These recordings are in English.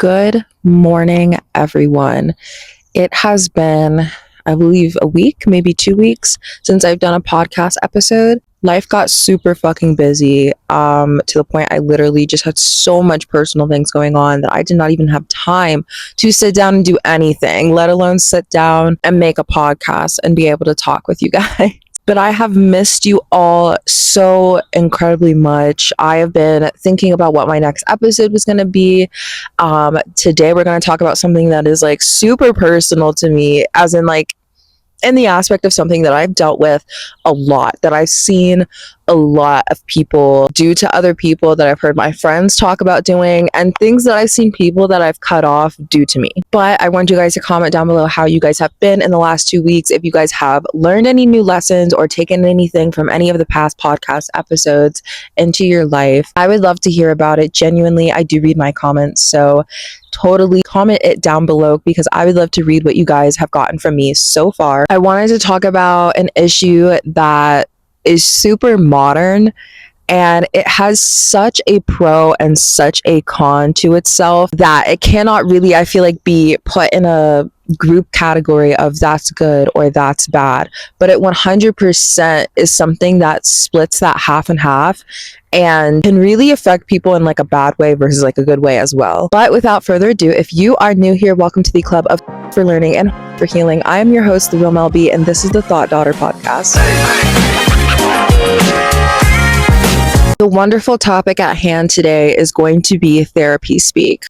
Good morning, everyone. It has been, I believe, a week, maybe 2 weeks since I've done a podcast episode. Life got super fucking busy to the point I literally just had so much personal things going on that I did not even have time to sit down and do anything, let alone sit down and make a podcast and be able to talk with you guys. But I have missed you all so incredibly much. I have been thinking about what my next episode was going to be. Today we're going to talk about something that is like super personal to me, as in like in the aspect of something that I've dealt with a lot, that I've seen a lot of people do to other people, that I've heard my friends talk about doing, and things that I've seen people that I've cut off do to me. But I want you guys to comment down below how you guys have been in the last 2 weeks, if you guys have learned any new lessons or taken anything from any of the past podcast episodes into your life. I would love to hear about it. Genuinely, I do read my comments, so totally comment it down below because I would love to read what you guys have gotten from me so far. I wanted to talk about an issue that is super modern, and it has such a pro and such a con to itself that it cannot really, I feel like, be put in a group category of that's good or that's bad, but it 100% is something that splits that half and half and can really affect people in like a bad way versus like a good way as well. But without further ado, if you are new here, welcome to the club of for learning and for healing. I am your host, the Real Mel B, and this is the Thought Daughter podcast. The wonderful topic at hand today is going to be therapy speak.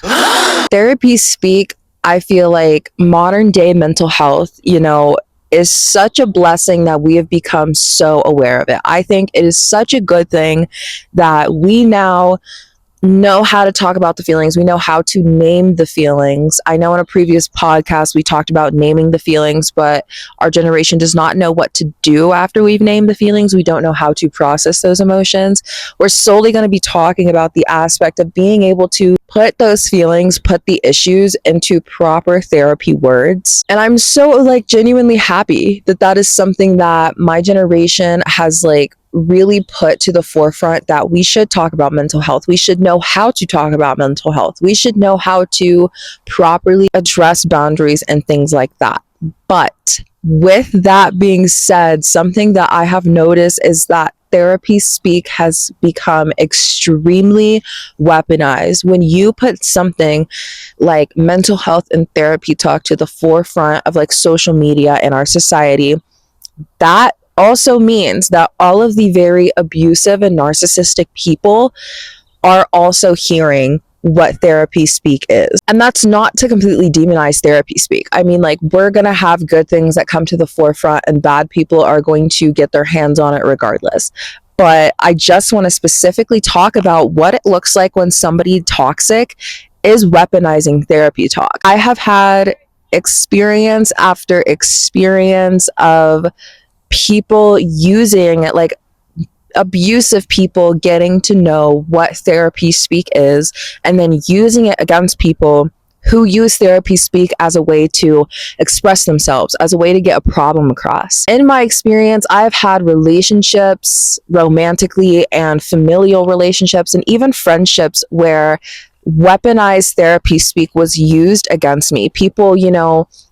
Therapy speak, I feel like modern day mental health, is such a blessing that we have become so aware of it. I think it is such a good thing that we now know how to talk about the feelings. We know how to name the feelings. I know in a previous podcast we talked about naming the feelings, but our generation does not know what to do after we've named the feelings. We don't know how to process those emotions. We're solely going to be talking about the aspect of being able to put those feelings, put the issues into proper therapy words. And I'm so genuinely happy that that is something that my generation has really put to the forefront, that we should talk about mental health. We should know how to talk about mental health. We should know how to properly address boundaries and things like that. But with that being said, something that I have noticed is that therapy speak has become extremely weaponized. When you put something like mental health and therapy talk to the forefront of social media in our society, that also means that all of the very abusive and narcissistic people are also hearing what therapy speak is. And that's not to completely demonize therapy speak. I mean, we're going to have good things that come to the forefront, and bad people are going to get their hands on it regardless. But I just want to specifically talk about what it looks like when somebody toxic is weaponizing therapy talk. I have had experience after experience of people using abusive people getting to know what therapy speak is, and then using it against people who use therapy speak as a way to express themselves, as a way to get a problem across. In my experience, I've had relationships, romantically and familial relationships, and even friendships where weaponized therapy speak was used against me. People,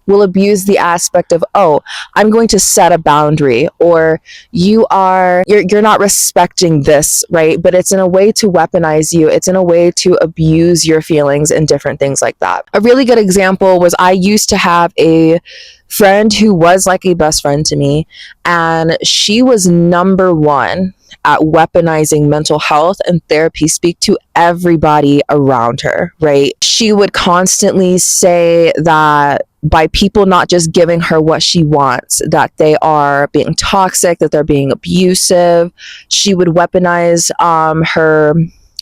will abuse the aspect of, oh, I'm going to set a boundary, or you're not respecting this, right? But it's in a way to weaponize you. It's in a way to abuse your feelings and different things like that. A really good example was I used to have a friend who was like a best friend to me, and she was number one at weaponizing mental health and therapy speak to everybody around her, right? She would constantly say that by people not just giving her what she wants, that they are being toxic, that they're being abusive. She would weaponize her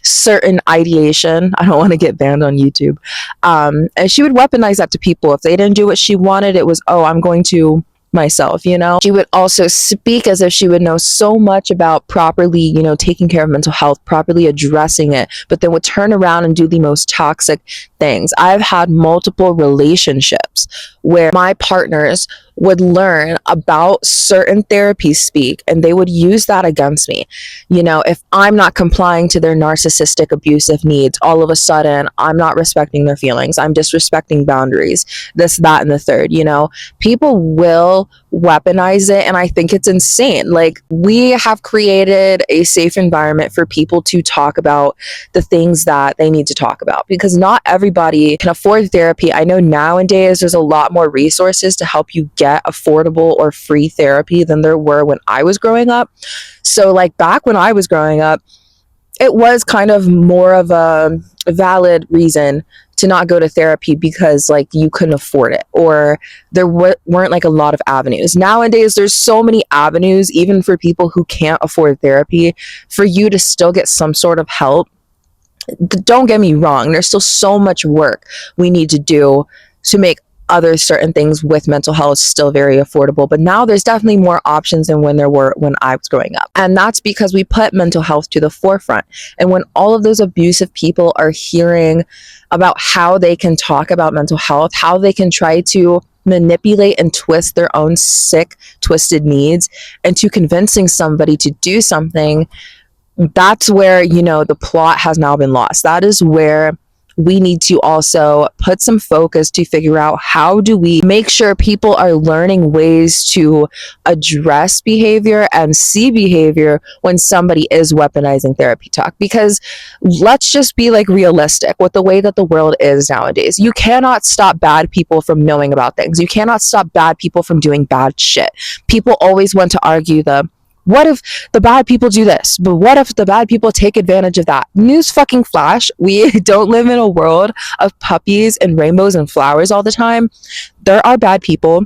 certain ideation. I don't want to get banned on YouTube. And she would weaponize that to people. If they didn't do what she wanted, it was, oh, I'm going to myself. She would also speak as if she would know so much about properly, taking care of mental health, properly addressing it, but then would turn around and do the most toxic things. I've had multiple relationships where my partners would learn about certain therapy speak and they would use that against me. You know, if I'm not complying to their narcissistic abusive needs, all of a sudden I'm not respecting their feelings. I'm disrespecting boundaries, this, that, and the third. You know, people will weaponize it. And I think it's insane. Like, we have created a safe environment for people to talk about the things that they need to talk about because not everybody can afford therapy. I know nowadays there's a lot more resources to help you get affordable or free therapy than there were when I was growing up. So, like, back when I was growing up, it was kind of more of a valid reason to not go to therapy because like you couldn't afford it or there weren't like a lot of avenues. Nowadays there's so many avenues even for people who can't afford therapy for you to still get some sort of help. Don't get me wrong, there's still so much work we need to do to make other certain things with mental health still very affordable, but now there's definitely more options than when there were when I was growing up. And that's because we put mental health to the forefront. And when all of those abusive people are hearing about how they can talk about mental health, how they can try to manipulate and twist their own sick, twisted needs into convincing somebody to do something, that's where, you know, the plot has now been lost. That is where we need to also put some focus to figure out how do we make sure people are learning ways to address behavior and see behavior when somebody is weaponizing therapy talk. Because let's just be like realistic with the way that the world is nowadays. You cannot stop bad people from knowing about things. You cannot stop bad people from doing bad shit. People always want to argue the what if the bad people do this? But what if the bad people take advantage of that? News fucking flash. We don't live in a world of puppies and rainbows and flowers all the time. There are bad people.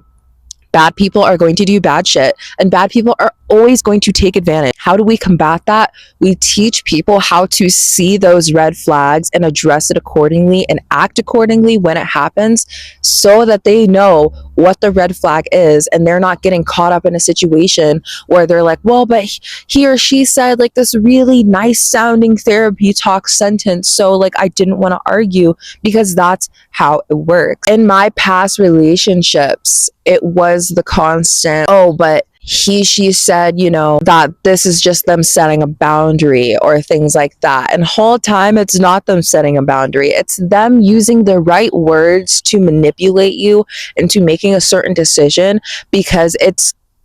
Bad people are going to do bad shit, and bad people are always going to take advantage. How do we combat that? We teach people how to see those red flags and address it accordingly and act accordingly when it happens so that they know what the red flag is and they're not getting caught up in a situation where they're like, well, but he or she said like this really nice sounding therapy talk sentence, so like I didn't want to argue, because that's how it works. In my past relationships, it was the constant, oh, but she said, you know, that this is just them setting a boundary or things like that. And the whole time it's not them setting a boundary. It's them using the right words to manipulate you into making a certain decision, because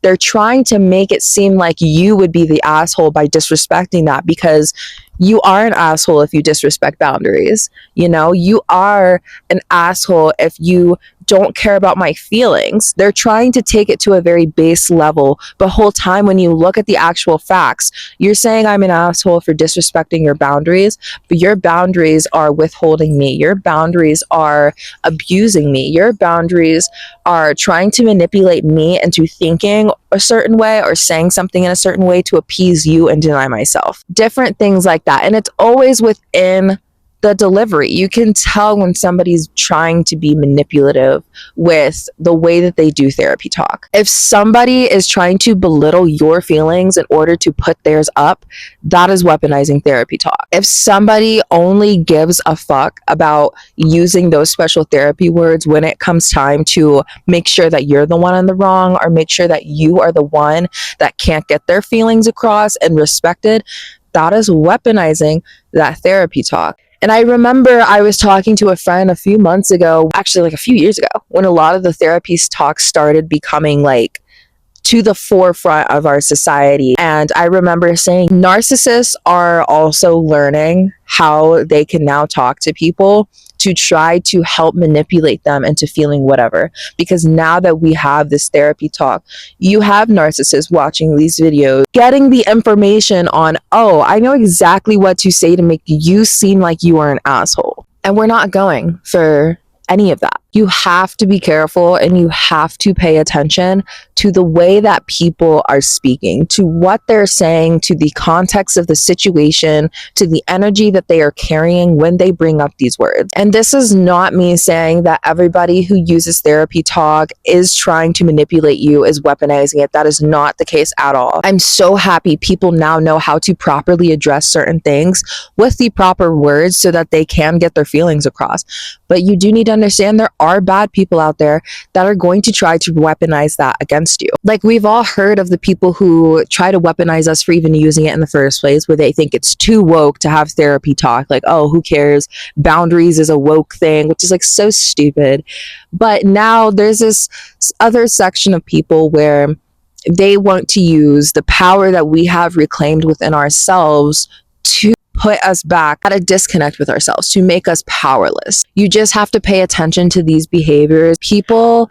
they're trying to make it seem like you would be the asshole by disrespecting that, because you are an asshole if you disrespect boundaries. You know, you are an asshole if you don't care about my feelings. They're trying to take it to a very base level. But whole time when you look at the actual facts, you're saying I'm an asshole for disrespecting your boundaries, but your boundaries are withholding me. Your boundaries are abusing me. Your boundaries are trying to manipulate me into thinking a certain way or saying something in a certain way to appease you and deny myself. Different things like that. And it's always within the delivery. You can tell when somebody's trying to be manipulative with the way that they do therapy talk. If somebody is trying to belittle your feelings in order to put theirs up, that is weaponizing therapy talk. If somebody only gives a fuck about using those special therapy words when it comes time to make sure that you're the one in the wrong or make sure that you are the one that can't get their feelings across and respected, that is weaponizing that therapy talk. And I remember I was talking to a friend a few months ago, actually like a few years ago, when a lot of the therapy talks started becoming like to the forefront of our society. And I remember saying narcissists are also learning how they can now talk to people to try to help manipulate them into feeling whatever. Because now that we have this therapy talk, you have narcissists watching these videos, getting the information on, oh, I know exactly what to say to make you seem like you are an asshole. And we're not going for any of that. You have to be careful and you have to pay attention to the way that people are speaking, to what they're saying, to the context of the situation, to the energy that they are carrying when they bring up these words. And this is not me saying that everybody who uses therapy talk is trying to manipulate you, is weaponizing it. That is not the case at all. I'm so happy people now know how to properly address certain things with the proper words so that they can get their feelings across. But you do need to understand there are bad people out there that are going to try to weaponize that against you. Like, we've all heard of the people who try to weaponize us for even using it in the first place, where they think it's too woke to have therapy talk. Like, oh, who cares? Boundaries is a woke thing, which is like so stupid. But now there's this other section of people where they want to use the power that we have reclaimed within ourselves to put us back at a disconnect with ourselves, to make us powerless. You just have to pay attention to these behaviors. People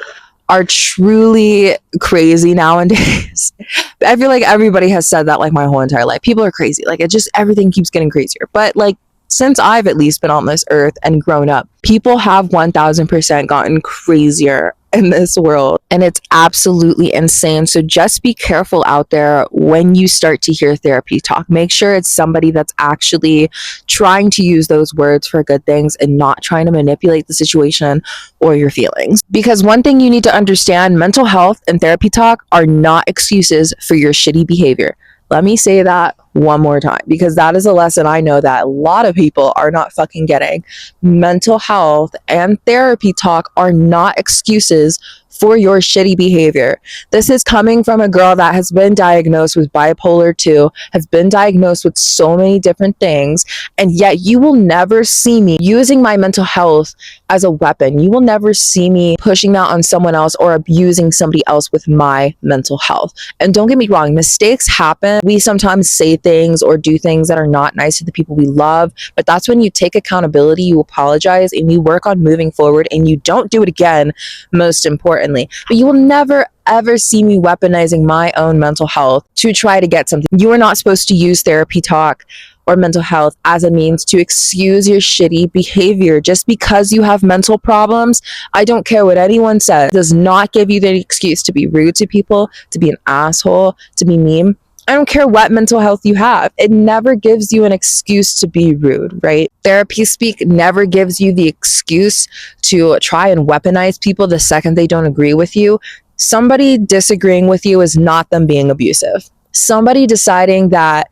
are truly crazy nowadays. I feel like everybody has said that like my whole entire life. People are crazy. Like, it just, everything keeps getting crazier. But like, since I've at least been on this earth and grown up, people have 1000% gotten crazier in this world, and it's absolutely insane. So just be careful out there when you start to hear therapy talk. Make sure it's somebody that's actually trying to use those words for good things and not trying to manipulate the situation or your feelings. Because one thing you need to understand, mental health and therapy talk are not excuses for your shitty behavior. Let me say that one more time, because that is a lesson I know that a lot of people are not fucking getting. Mental health and therapy talk are not excuses for your shitty behavior. This is coming from a girl that has been diagnosed with bipolar 2, has been diagnosed with so many different things, and yet you will never see me using my mental health as a weapon. You will never see me pushing that on someone else or abusing somebody else with my mental health. And don't get me wrong, mistakes happen. We sometimes say things or do things that are not nice to the people we love, but that's when you take accountability, you apologize, and you work on moving forward, and you don't do it again, most importantly. But you will never ever see me weaponizing my own mental health to try to get something. You are not supposed to use therapy talk or mental health as a means to excuse your shitty behavior. Just because you have mental problems, I don't care what anyone says, does not give you the excuse to be rude to people, to be an asshole, to be mean. I don't care what mental health you have. It never gives you an excuse to be rude, right? Therapy speak never gives you the excuse to try and weaponize people the second they don't agree with you. Somebody disagreeing with you is not them being abusive. Somebody deciding that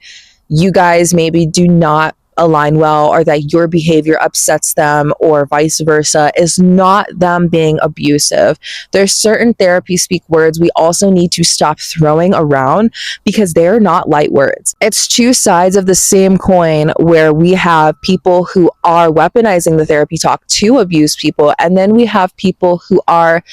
you guys maybe do not align well, or that your behavior upsets them, or vice versa, is not them being abusive. There's certain therapy speak words we also need to stop throwing around, because they're not light words. It's two sides of the same coin, where we have people who are weaponizing the therapy talk to abuse people, and then we have people who are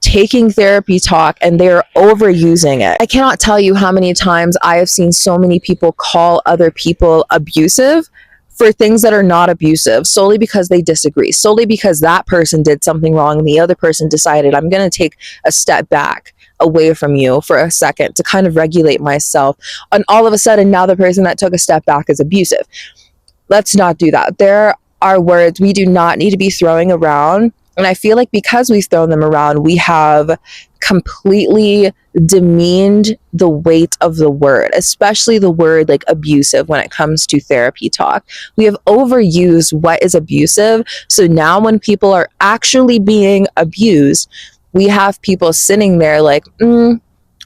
taking therapy talk and they're overusing it. I cannot tell you how many times I have seen so many people call other people abusive for things that are not abusive, solely because they disagree, solely because that person did something wrong and the other person decided, I'm going to take a step back away from you for a second to kind of regulate myself. And all of a sudden, now the person that took a step back is abusive. Let's not do that. There are words we do not need to be throwing around. And I feel like because we've thrown them around, we have completely demeaned the weight of the word, especially the word like abusive when it comes to therapy talk. We have overused what is abusive. So now when people are actually being abused, we have people sitting there like,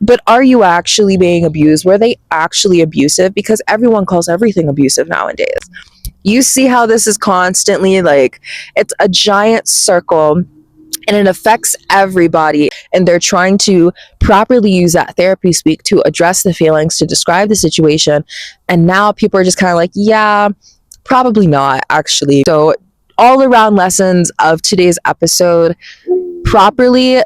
but are you actually being abused? Were they actually abusive? Because everyone calls everything abusive nowadays. You see how this is constantly like, it's a giant circle and it affects everybody. And they're trying to properly use that therapy speak to address the feelings, to describe the situation. And now people are just kind of like, yeah, probably not actually. So all around lessons of today's episode, properly,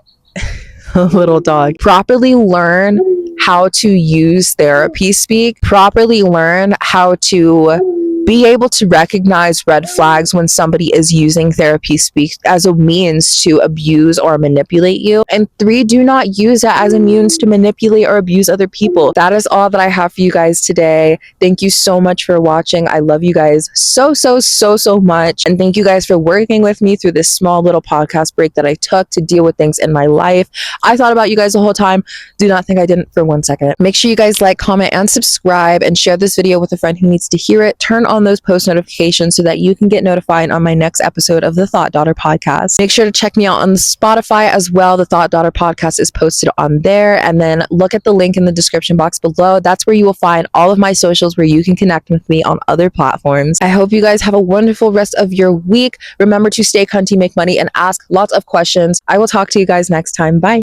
little dog, properly learn how to use therapy speak, properly learn how to be able to recognize red flags when somebody is using therapy speak as a means to abuse or manipulate you. And 3, do not use it as a means to manipulate or abuse other people. That is all that I have for you guys today. Thank you so much for watching. I love you guys so much. And thank you guys for working with me through this small little podcast break that I took to deal with things in my life. I thought about you guys the whole time. Do not think I didn't for one second. Make sure you guys like, comment, and subscribe, and share this video with a friend who needs to hear it. Turn on those post notifications so that you can get notified on my next episode of the Thought Daughter podcast. Make sure to check me out on Spotify as well. The Thought Daughter podcast is posted on there. And then look at the link in the description box below. That's where you will find all of my socials where you can connect with me on other platforms. I hope you guys have a wonderful rest of your week. Remember to stay cunty, make money, and ask lots of questions. I will talk to you guys next time. Bye.